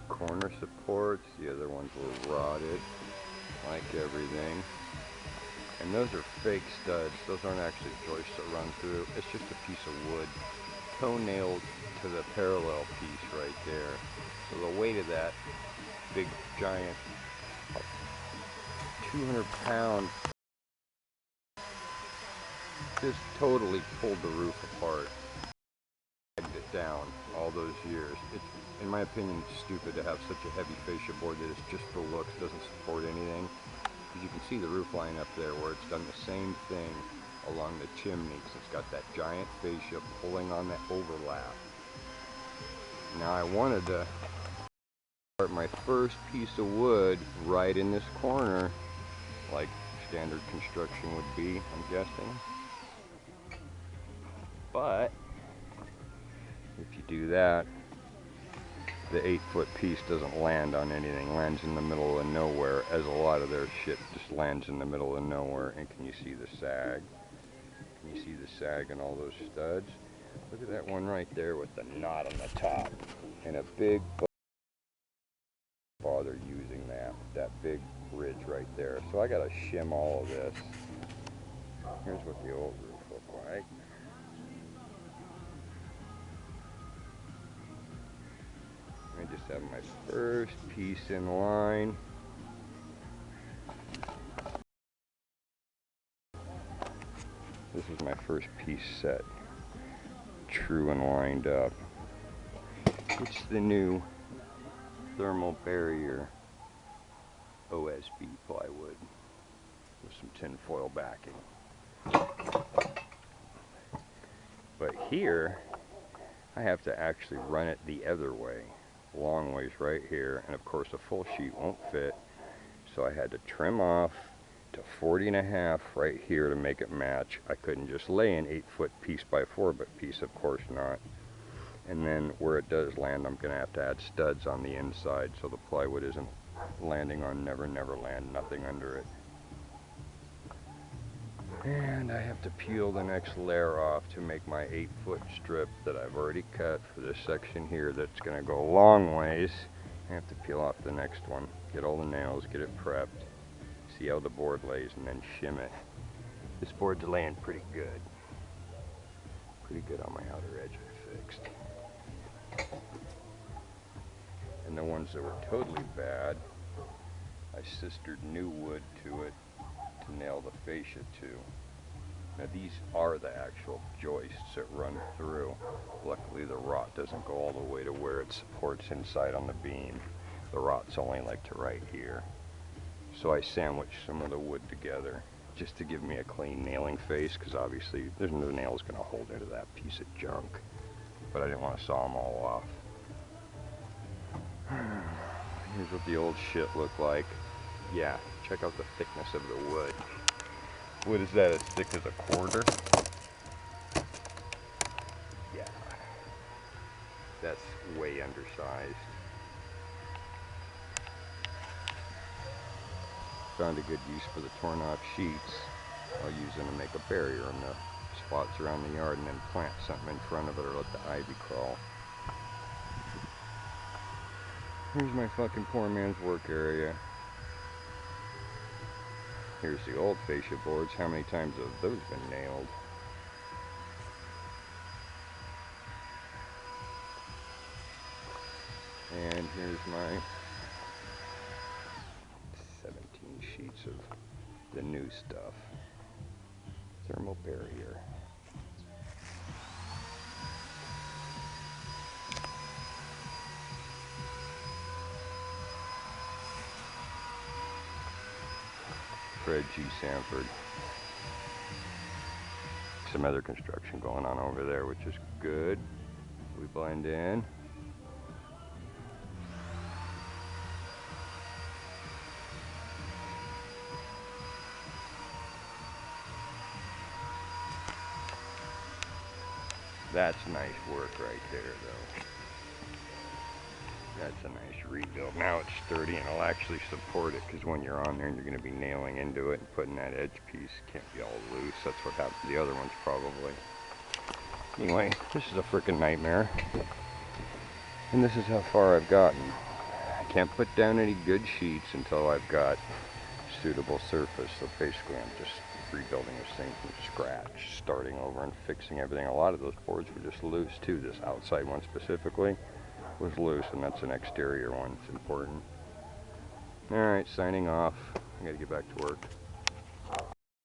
corner supports. The other ones were rotted, like everything. And those are fake studs. Those aren't actually joists that run through. It's just a piece of wood toe-nailed to the parallel piece right there. So the weight of that big giant 200-pound just totally pulled the roof apart, dragged it down all those years. It's, in my opinion, stupid to have such a heavy fascia board that is just for looks, doesn't support anything. Because you can see the roof line up there where it's done the same thing along the chimney, because it's got that giant fascia pulling on that overlap. Now I wanted to start my first piece of wood right in this corner, like standard construction would be, I'm guessing. But if you do that, the 8-foot piece doesn't land on anything, lands in the middle of nowhere, as a lot of their shit just lands in the middle of nowhere. And can you see the sag? Can you see the sag and all those studs? Look at that one right there with the knot on the top and a big bother using that big ridge right there. So I gotta shim all of this. Here's what the old roof looked like. I just have my first piece in line. This is my first piece set, true and lined up. It's the new thermal barrier OSB plywood with some tinfoil backing. But here, I have to actually run it the other way, long ways right here, and of course a full sheet won't fit, so I had to trim off to 40.5 right here to make it match. I couldn't just lay an 8-foot piece by 4-foot piece, of course not. And then where it does land, I'm going to have to add studs on the inside so the plywood isn't landing on Never Never Land, nothing under it. And I have to peel the next layer off to make my 8-foot strip that I've already cut for this section here that's going to go a long ways. I have to peel off the next one, get all the nails, get it prepped, see how the board lays, and then shim it. This board's laying pretty good. Pretty good on my outer edge I fixed. And the ones that were totally bad, I sistered new wood to it to nail the fascia to. Now these are the actual joists that run through. Luckily the rot doesn't go all the way to where it supports inside on the beam. The rot's only like to right here. So I sandwiched some of the wood together just to give me a clean nailing face, because obviously there's no nails going to hold into that piece of junk. But I didn't want to saw them all off. Here's what the old shit looked like. Yeah, check out the thickness of the wood. What is that, as thick as a quarter? Yeah, that's way undersized. Found a good use for the torn off sheets. I'll use them to make a barrier in the spots around the yard and then plant something in front of it or let the ivy crawl. Here's my fucking poor man's work area. Here's the old fascia boards. How many times have those been nailed? And here's my 17 sheets of the new stuff. Thermal barrier. Fred G. Sanford. Some other construction going on over there, which is good. We blend in. That's nice work right there, though. That's a nice rebuild. Now it's sturdy and it'll actually support it, because when you're on there and you're going to be nailing into it and putting that edge piece, can't be all loose. That's what happened to the other ones probably. Anyway, this is a freaking nightmare. And this is how far I've gotten. can't put down any good sheets until I've got suitable surface. So basically I'm just rebuilding this thing from scratch, starting over and fixing everything. A lot of those boards were just loose too. This outside one specifically was loose, and that's an exterior one. It's important. Alright, signing off. I gotta get back to work.